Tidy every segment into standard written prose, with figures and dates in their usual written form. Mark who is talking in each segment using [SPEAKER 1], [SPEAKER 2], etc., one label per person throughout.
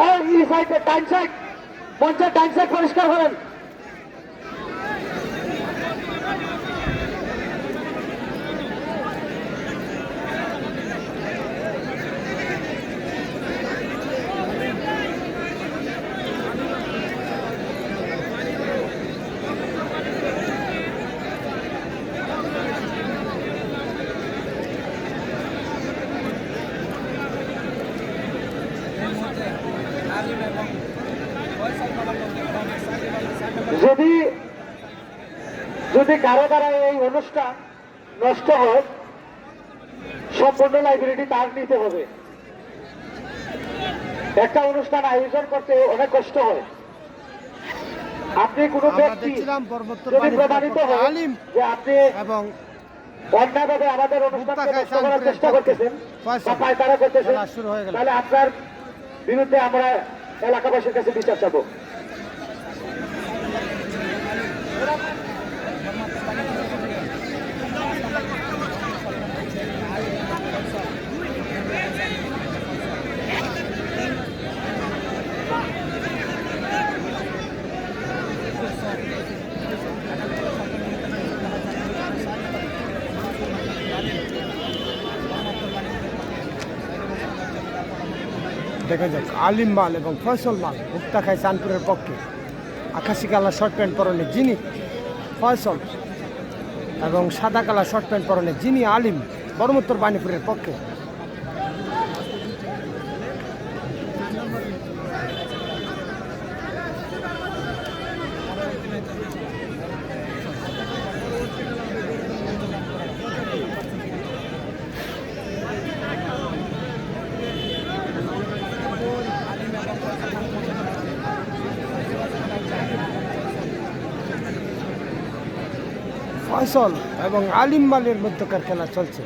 [SPEAKER 1] এই সাইডে ডাইন সাইড, মঞ্চের ডাইন সাইড পরিষ্কার করেন। যদি যদি কারো দ্বারা এই অনুষ্ঠান নষ্ট হয়, সম্পূর্ণ লাইব্রেরিটি তার নিতে হবে। একটা অনুষ্ঠান আয়োজন করতে অনেক কষ্ট হয়। আপনি কোনো ব্যক্তি যদি প্রমাণিত হয় যে আপনি
[SPEAKER 2] এবং
[SPEAKER 1] অন্যায়ভাবে আমাদের অনুষ্ঠানকে নষ্ট করার চেষ্টা করতেছেন বা পায়তারা করতেছেন, তাহলে আপনার বিরুদ্ধে আমরা এলাকাবাসীর কাছে বিচার চাবো।
[SPEAKER 2] দেখা যাক আলিম মাল এবং ফয়সল মাল ভুক্তা খায় চাঁদপুরের পক্ষে। আকাশি কালার শর্ট প্যান্ট পরনে যিনি ফয়সল এবং সাদা কালার শর্ট প্যান্ট পরনে যিনি আলিম বড়মুত্তর বাণীপুরের পক্ষে। ফয়সল এবং আলিম মালের মধ্যকার খেলা চলছে।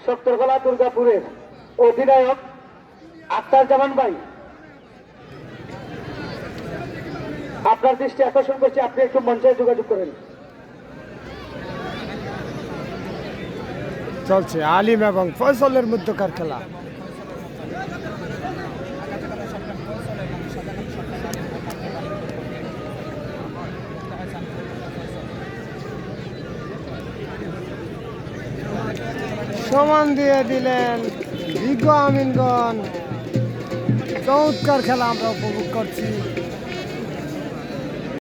[SPEAKER 1] সত্তরগোলা দুর্গাপুরের অধিনায়ক আক্তার জামান ভাই, আপনার দৃষ্টি আকর্ষণ করছি, আপনি একটু মঞ্চে যোগাযোগ করেন।
[SPEAKER 2] চলছে আলিম এবং ফয়সলের মধ্যকার খেলা। সমান দিয়ে দিলেন বিজ্ঞ আমিনগণ। চমৎকার খেলা আমরা উপভোগ করছি।